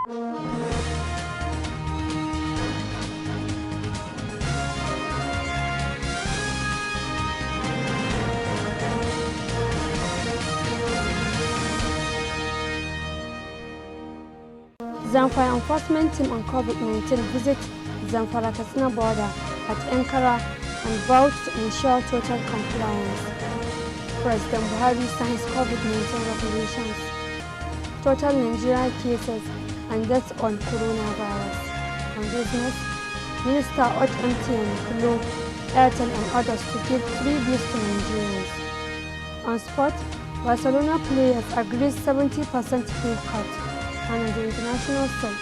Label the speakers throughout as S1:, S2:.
S1: Zamfara enforcement team on COVID-19 visit Zamfara-Katsina border at Ankara and vowed to ensure total compliance. President Buhari signs COVID-19 regulations. Total Nigeria cases and deaths on coronavirus. On business, Minister urged MTN, Glo, Airtel and others to give free bills to Nigerians. On sport, Barcelona players agreed 70% pay cut. And on the international scene,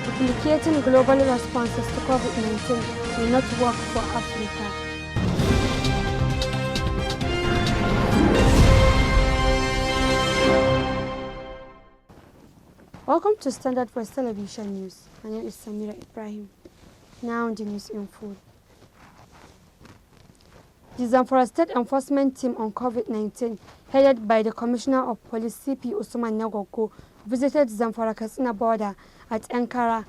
S1: duplicating global responses to COVID-19 will not work for Africa. Welcome to Standard Voice Television News. My name is Samira Ibrahim. Now the news in full. The Zamfara State Enforcement Team on COVID-19, headed by the Commissioner of Police CP Usman Nagogo, visited Zamfara-Katsina border at Ankara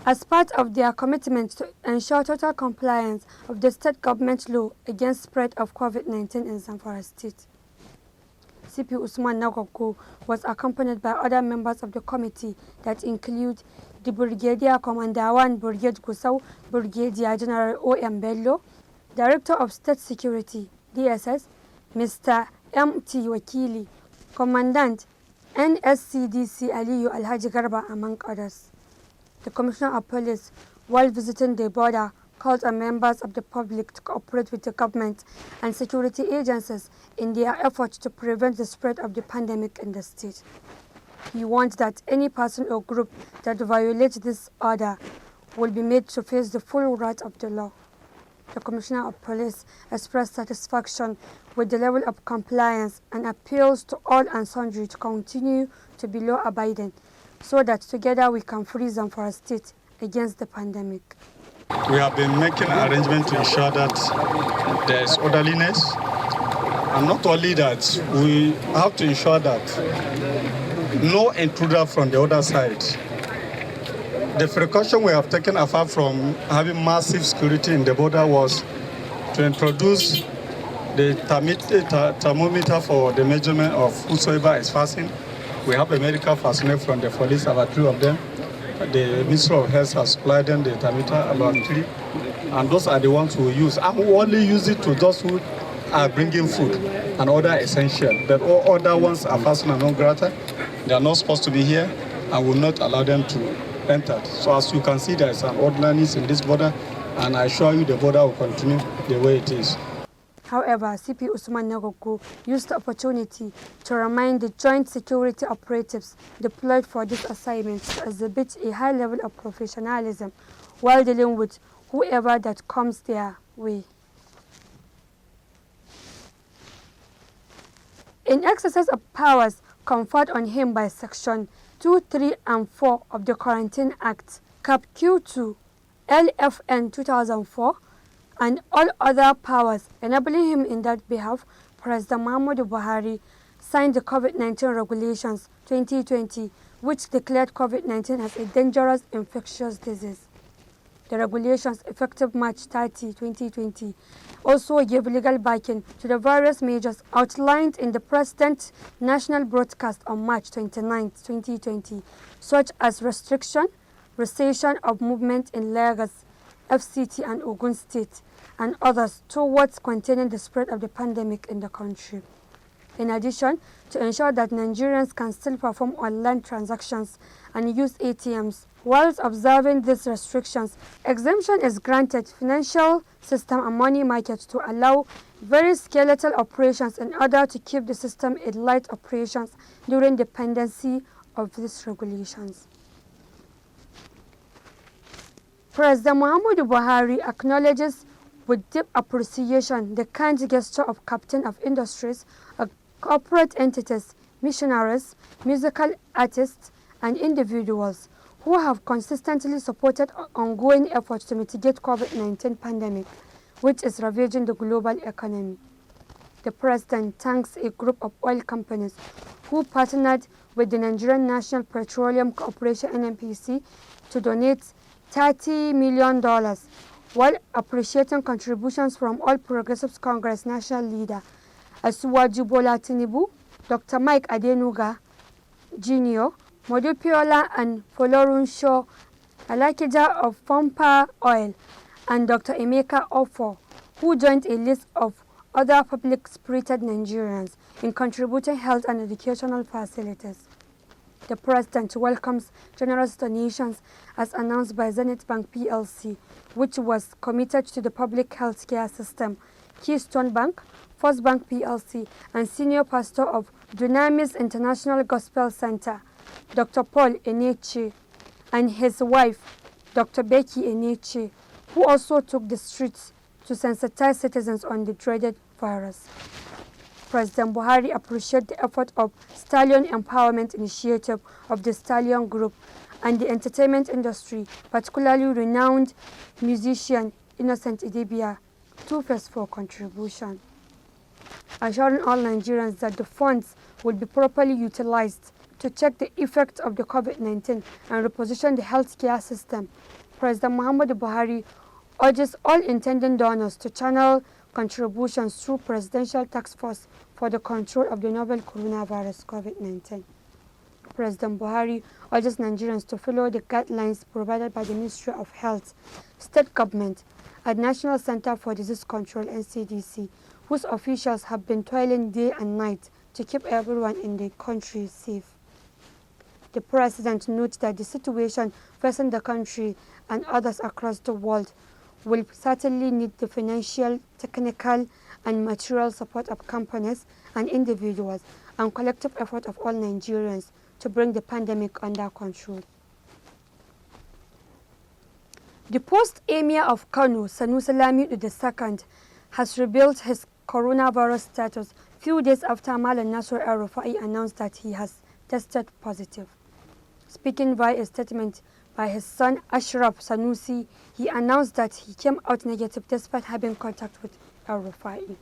S1: as part of their commitment to ensure total compliance of the state government law against spread of COVID-19 in Zamfara State. CP Usman Nagogo was accompanied by other members of the committee that include the Brigadier Commander 1 Brigade Gusau, Brigadier General O.M. Bello, Director of State Security, DSS, Mr. M.T. Wakili, Commandant NSCDC Aliyu Alhaji Garba, among others. The Commissioner of Police, while visiting the border, called on members of the public to cooperate with the government and security agencies in their efforts to prevent the spread of the pandemic in the state. He warned that any person or group that violates this order will be made to face the full wrath of the law. The Commissioner of Police expressed satisfaction with the level of compliance and appeals to all and sundry to continue to be law-abiding so that together we can free Zamfara State against the pandemic.
S2: We have been making arrangements to ensure that there is orderliness, and not only that, we have to ensure that no intruder from the other side. The precaution we have taken, apart from having massive security in the border, was to introduce the thermometer for the measurement of whosoever is fasting. We have a medical personnel from the police, about 2 of them. The Ministry of Health has supplied them the thermometer, about 3. And those are the ones we use. And we only use it to those who are bringing food and other essential. But all other ones are persona non grata. They are not supposed to be here and will not allow them to enter. So as you can see, there is an orderliness in this border, and I assure you the border will continue the way it is.
S1: However, CP Usman Nagogo used the opportunity to remind the joint security operatives deployed for this assignment to exhibit a high level of professionalism while dealing with whoever that comes their way. In exercise of powers conferred on him by Section 2, 3, and 4 of the Quarantine Act, Cap Q2, LFN 2004, and all other powers enabling him in that behalf, President Muhammadu Buhari signed the COVID-19 Regulations 2020, which declared COVID-19 as a dangerous infectious disease. The regulations, effective March 30, 2020, also gave legal backing to the various measures outlined in the President's national broadcast on March 29, 2020, such as restriction, recession of movement in Lagos, FCT and Ogun State, and others towards containing the spread of the pandemic in the country. In addition, to ensure that Nigerians can still perform online transactions and use ATMs, whilst observing these restrictions, exemption is granted financial system and money markets to allow very skeletal operations in order to keep the system in light operations during the pendency of these regulations. President Muhammadu Buhari acknowledges with deep appreciation the kind gesture of Captain of Industries, corporate entities, missionaries, musical artists, and individuals who have consistently supported ongoing efforts to mitigate COVID-19 pandemic, which is ravaging the global economy. The president thanks a group of oil companies who partnered with the Nigerian National Petroleum Corporation (NNPC) to donate $30 million, while appreciating contributions from All Progressives Congress national leader Asiwaju Bola Tinubu, Dr. Mike Adenuga Jr., Modupiola and Folorunsho Alakija of Pompa Oil, and Dr. Emeka Ofo, who joined a list of other public-spirited Nigerians in contributing health and educational facilities. The president welcomes generous donations as announced by Zenith Bank plc, which was committed to the public health care system, Keystone Bank, First Bank plc, and senior pastor of Dunamis International Gospel Center, Dr. Paul Eneche, and his wife, Dr. Becky Eneche, who also took the streets to sensitize citizens on the dreaded virus. President Buhari appreciated the effort of Stallion Empowerment Initiative of the Stallion Group and the entertainment industry, particularly renowned musician Innocent Idibia, Two-Face for contribution, assuring all Nigerians that the funds will be properly utilized to check the effect of the COVID-19 and reposition the healthcare system. President Muhammadu Buhari urges all intending donors to channel contributions through Presidential Task Force for the Control of the Novel Coronavirus COVID-19. President Buhari urges Nigerians to follow the guidelines provided by the Ministry of Health, State Government, and National Center for Disease Control (NCDC), whose officials have been toiling day and night to keep everyone in the country safe. The president notes that the situation facing the country and others across the world will certainly need the financial, technical, and material support of companies and individuals and collective effort of all Nigerians to bring the pandemic under control. The post-Emir of Kano, Sanusi Lamido II, has revealed his coronavirus status few days after Malam Nasir El-Rufai announced that he has tested positive. Speaking via a statement by his son Ashraf Sanusi, he announced that he came out negative despite having contact with El-Rufai.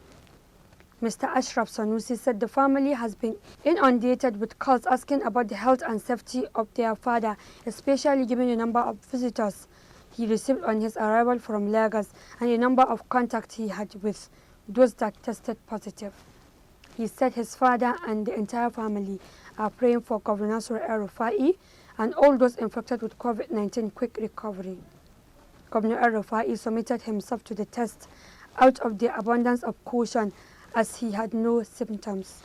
S1: Mr. Ashraf Sanusi said the family has been inundated with calls asking about the health and safety of their father, especially given the number of visitors he received on his arrival from Lagos and the number of contacts he had with those that tested positive. He said his father and the entire family are praying for Governor Nasir El-Rufai and all those infected with COVID-19 quick recovery. Governor El-Rufai submitted himself to the test out of the abundance of caution as he had no symptoms.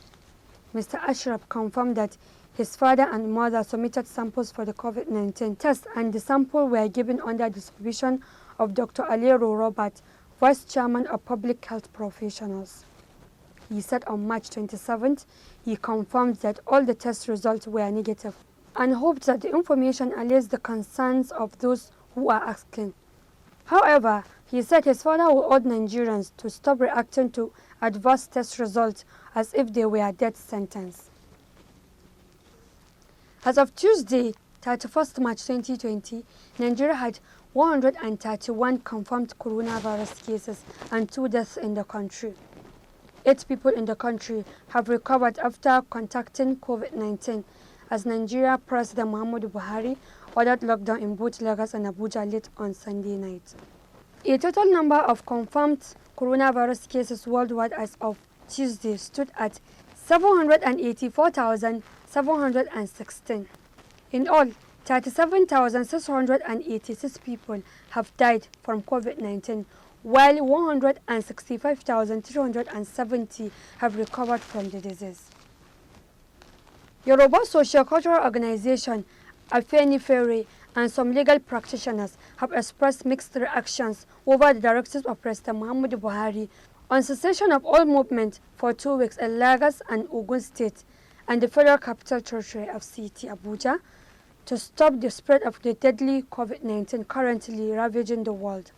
S1: Mr. Ashraf confirmed that his father and mother submitted samples for the COVID-19 test and the samples were given under the supervision of Dr. Alero Robert, Vice Chairman of Public Health Professionals. He said on March 27th, he confirmed that all the test results were negative and hoped that the information allays the concerns of those who are asking. However, he said his father would urge Nigerians to stop reacting to adverse test results as if they were a death sentence. As of Tuesday, 31st March 2020, Nigeria had 131 confirmed coronavirus cases and 2 deaths in the country. 8 people in the country have recovered after contacting COVID-19, as Nigeria President Muhammadu Buhari ordered lockdown in both Lagos and Abuja late on Sunday night. A total number of confirmed coronavirus cases worldwide as of Tuesday stood at 784,716. In all, 37,686 people have died from COVID-19, while 165,370 have recovered from the disease. Yoruba socio-cultural organization Afenifere and some legal practitioners have expressed mixed reactions over the directives of President Muhammadu Buhari on cessation of all movement for 2 weeks in Lagos and Ogun State and the Federal Capital Territory (FCT) Abuja to stop the spread of the deadly COVID-19 currently ravaging the world.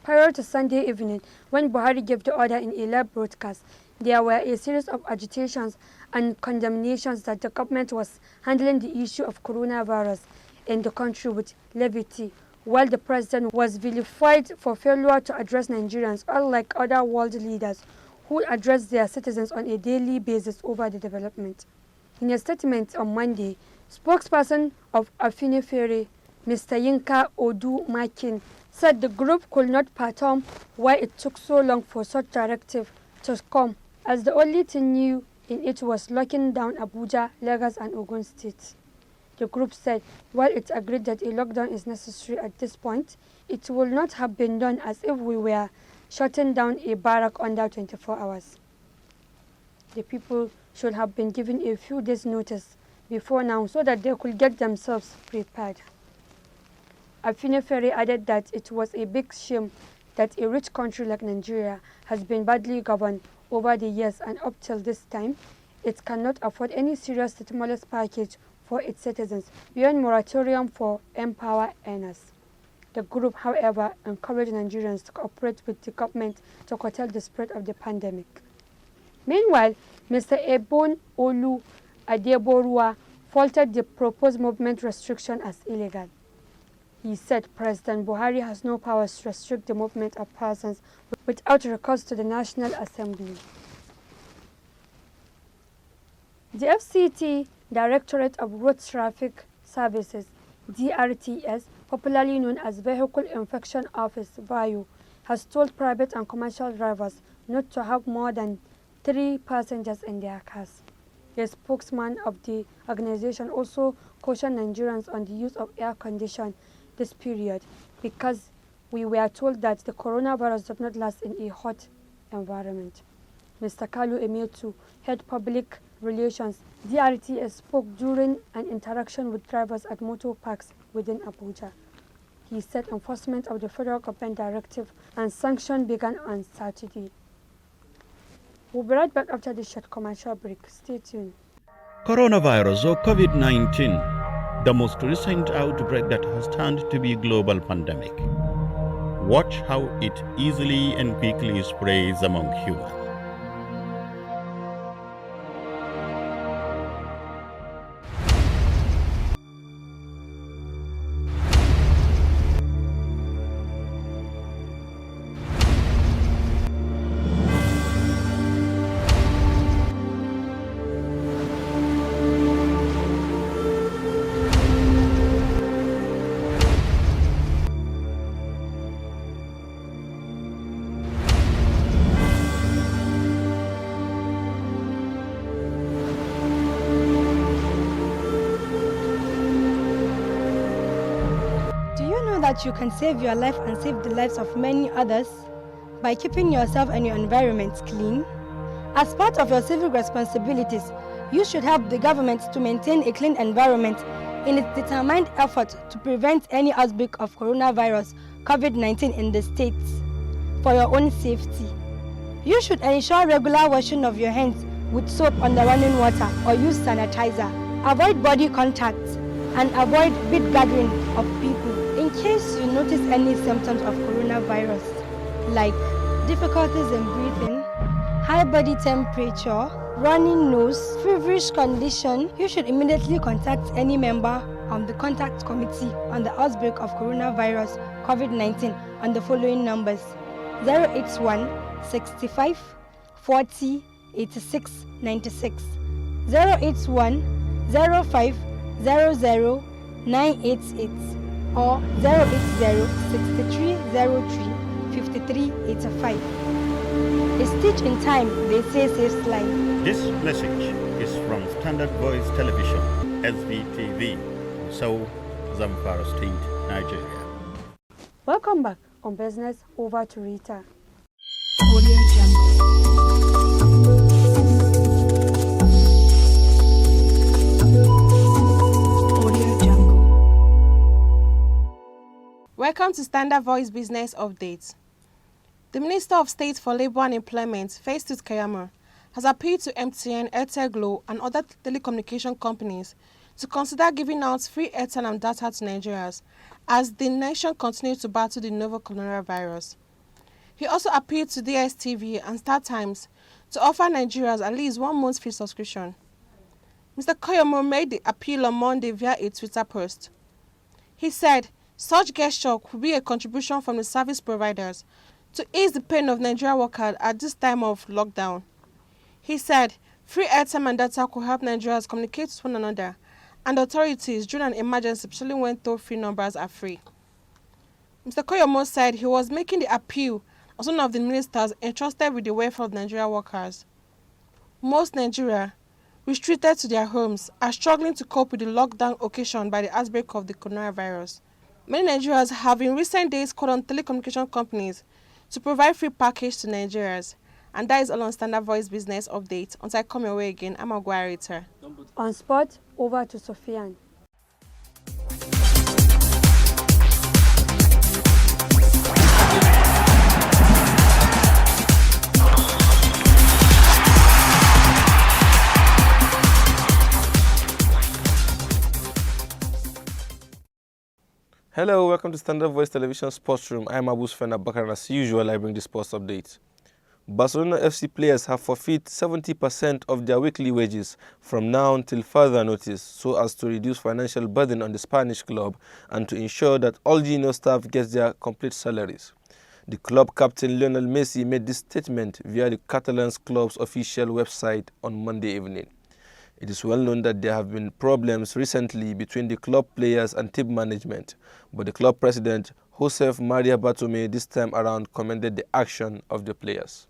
S1: Prior to Sunday evening, when Buhari gave the order in a live broadcast, there were a series of agitations and condemnations that the government was handling the issue of coronavirus in the country with levity, while the president was vilified for failure to address Nigerians, unlike other world leaders who address their citizens on a daily basis over the development. In a statement on Monday, spokesperson of Svtv, Mr. Yinka Odu-Makin, said the group could not fathom why it took so long for such directive to come, as the only thing new in it was locking down Abuja, Lagos and Ogun State. The group said while it agreed that a lockdown is necessary at this point, it would not have been done as if we were shutting down a barrack under 24 hours. The people should have been given a few days' notice before now so that they could get themselves prepared. Svtv added that it was a big shame that a rich country like Nigeria has been badly governed over the years, and up till this time, it cannot afford any serious stimulus package for its citizens beyond moratorium for empower earners. The group, however, encouraged Nigerians to cooperate with the government to curtail the spread of the pandemic. Meanwhile, Mr. Ebon Olu Adeborua faulted the proposed movement restriction as illegal. He said President Buhari has no powers to restrict the movement of persons without recourse to the National Assembly. The FCT, Directorate of Road Traffic Services, DRTS, popularly known as Vehicle Inspection Office, VIO, has told private and commercial drivers not to have more than 3 passengers in their cars. A spokesman of the organization also cautioned Nigerians on the use of air conditioning this period because we were told that the coronavirus does not last in a hot environment. Mr. Kalu Emetu, head public relations, DRTS, spoke during an interaction with drivers at motor parks within Abuja. He said enforcement of the federal government directive and sanction began on Saturday. We'll be right back after this short commercial break. Stay tuned.
S3: Coronavirus or COVID-19, the most recent outbreak that has turned to be a global pandemic. Watch how it easily and quickly spreads among humans.
S4: That you can save your life and save the lives of many others by keeping yourself and your environment clean. As part of your civic responsibilities, you should help the government to maintain a clean environment in its determined effort to prevent any outbreak of coronavirus COVID-19 in the states. For your own safety, you should ensure regular washing of your hands with soap under running water or use sanitizer. Avoid body contact and avoid big gathering of people. In case you notice any symptoms of coronavirus, like difficulties in breathing, high body temperature, running nose, feverish condition, you should immediately contact any member of the contact committee on the outbreak of coronavirus COVID-19 on the following numbers: 081 65 40 86 96, 081 05 00 988, or 080-6303-5385. A stitch in time, they say, saves life.
S3: This message is from Standard Voice Television, SVTV, Seoul, Zamfara State, Nigeria.
S1: Welcome back on Business. Over to Rita.
S5: Welcome to Standard Voice Business Update. The Minister of State for Labour and Employment, Festus Keyamo, has appealed to MTN, Airtel Glo and other telecommunication companies to consider giving out free airtime and data to Nigerians as the nation continues to battle the novel coronavirus. He also appealed to DSTV and StarTimes to offer Nigerians at least 1 month's free subscription. Mr. Keyamo made the appeal on Monday via a Twitter post. He said such gesture could be a contribution from the service providers to ease the pain of Nigerian workers at this time of lockdown. He said free airtime and data could help Nigerians communicate with one another, and authorities during an emergency, especially when toll-free numbers are free. Mr. Koyomo said he was making the appeal as one of the ministers entrusted with the welfare of Nigerian workers. Most Nigeria, restricted to their homes, are struggling to cope with the lockdown occasioned by the outbreak of the coronavirus. Many Nigerians have in recent days called on telecommunication companies to provide free package to Nigerians. And that is all on Standard Voice Business Update. Until I come your way again, I'm Agwarita.
S1: On sport, over to Sofian.
S6: Hello, welcome to Standard Voice Television Sports Room. I am Abu Svtv Bakar, and as usual, I bring the sports update. Barcelona FC players have forfeit 70% of their weekly wages from now until further notice, so as to reduce financial burden on the Spanish club and to ensure that all junior staff gets their complete salaries. The club captain Lionel Messi made this statement via the Catalan club's official website on Monday evening. It is well known that there have been problems recently between the club players and team management, but the club president, Josef Maria Bartomeu, this time around commended the action of the players.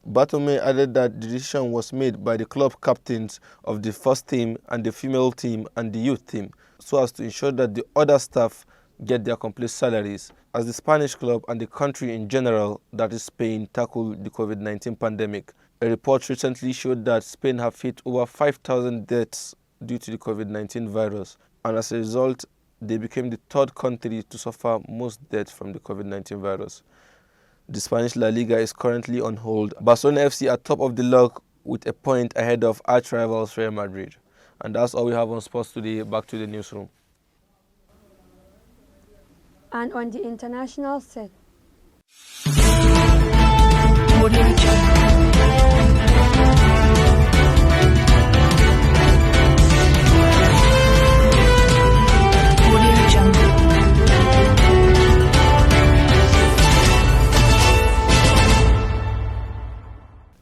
S6: Bartomeu added that the decision was made by the club captains of the first team and the female team and the youth team, so as to ensure that the other staff get their complete salaries, as the Spanish club and the country in general, that is Spain, tackle the COVID-19 pandemic. A report recently showed that Spain have hit over 5,000 deaths due to the COVID-19 virus, and as a result, they became the third country to suffer most deaths from the COVID-19 virus. The Spanish La Liga is currently on hold. Barcelona FC are top of the log with a point ahead of arch rivals Real Madrid. And that's all we have on sports today. Back to the newsroom.
S1: And on the international set.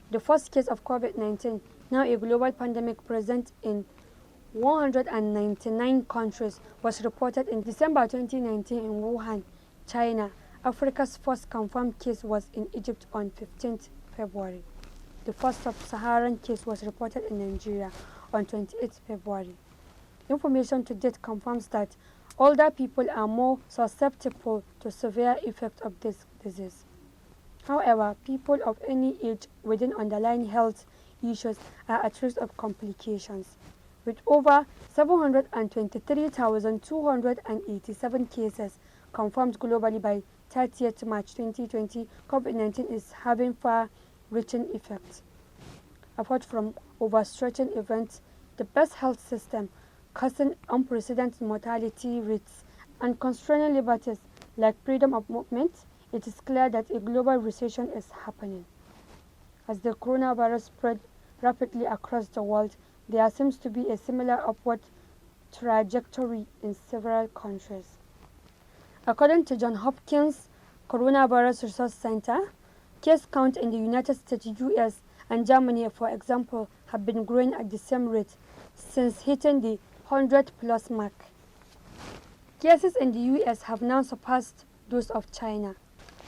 S1: The first case of COVID-19, now a global pandemic present in 199 countries, was reported in December 2019 in Wuhan, China. Africa's first confirmed case was in Egypt on 15th February. The first sub-Saharan case was reported in Nigeria on 28th February. Information to date confirms that older people are more susceptible to severe effects of this disease. However, people of any age with underlying health issues are at risk of complications. With over 723,287 cases confirmed globally by 30th March 2020, COVID-19 is having far-reaching effects. Apart from overstretching events, the best health system, causing unprecedented mortality rates, and constraining liberties like freedom of movement, it is clear that a global recession is happening. As the coronavirus spread rapidly across the world, there seems to be a similar upward trajectory in several countries. According to Johns Hopkins Coronavirus Resource Center, case count in the United States, US, and Germany, for example, have been growing at the same rate since hitting the 100-plus mark. Cases in the US have now surpassed those of China.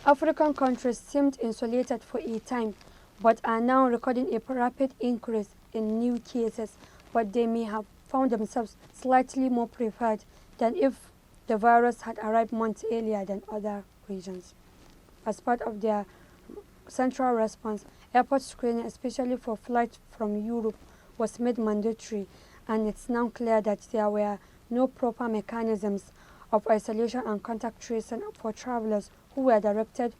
S1: African countries seemed insulated for a time, but are now recording a rapid increase in new cases, but they may have found themselves slightly more prepared than if the virus had arrived months earlier than other regions. As part of their central response, airport screening, especially for flights from Europe, was made mandatory, and it's now clear that there were no proper mechanisms of isolation and contact tracing for travelers who were directed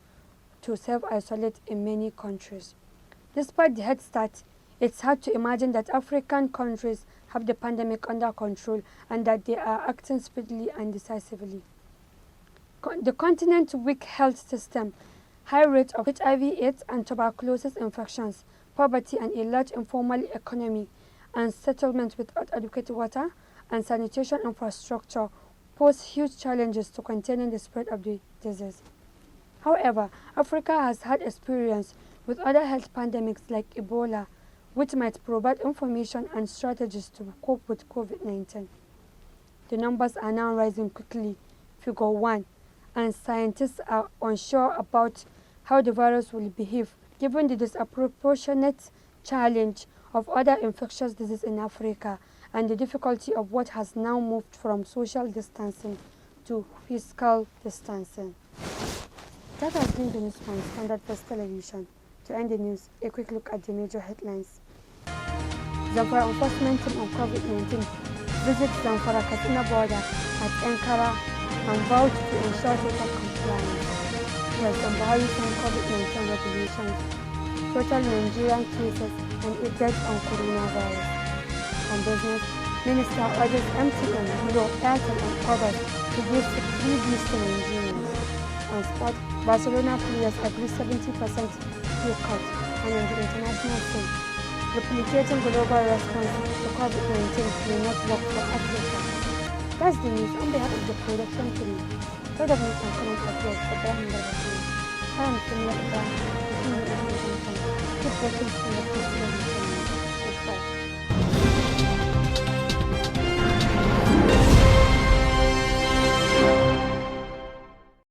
S1: to self-isolate in many countries. Despite the head start, it's hard to imagine that African countries have the pandemic under control and that they are acting speedily and decisively. The continent's weak health system, high rates of HIV/AIDS and tuberculosis infections, poverty, and a large informal economy, and settlements without adequate water and sanitation infrastructure pose huge challenges to containing the spread of the disease. However, Africa has had experience with other health pandemics like Ebola, which might provide information and strategies to cope with COVID-19. The numbers are now rising quickly, figure 1, and scientists are unsure about how the virus will behave given the disproportionate challenge of other infectious diseases in Africa and the difficulty of what has now moved from social distancing to physical distancing. That has been the news from Standard Press Television. To end the news, a quick look at the major headlines. Zamfara enforcement team on COVID-19 visits Zamfara Katsina border at Ankara and vowed to ensure total compliance. President Buhari signed COVID-19 regulations, total Nigerian cases and a death on coronavirus. On business, Minister urges MTN, Glo, Airtel and others to give freebies to Nigerians. On sport, Barcelona players agree 70% pay cut, and on the international scene, replicating global response to COVID-19 may not work for Africa. That's the news on behalf of the production team. Head of News and Current Affairs for Ibrahim Babakir. I am Samia Ibrahim, keep watching Standard Press Television.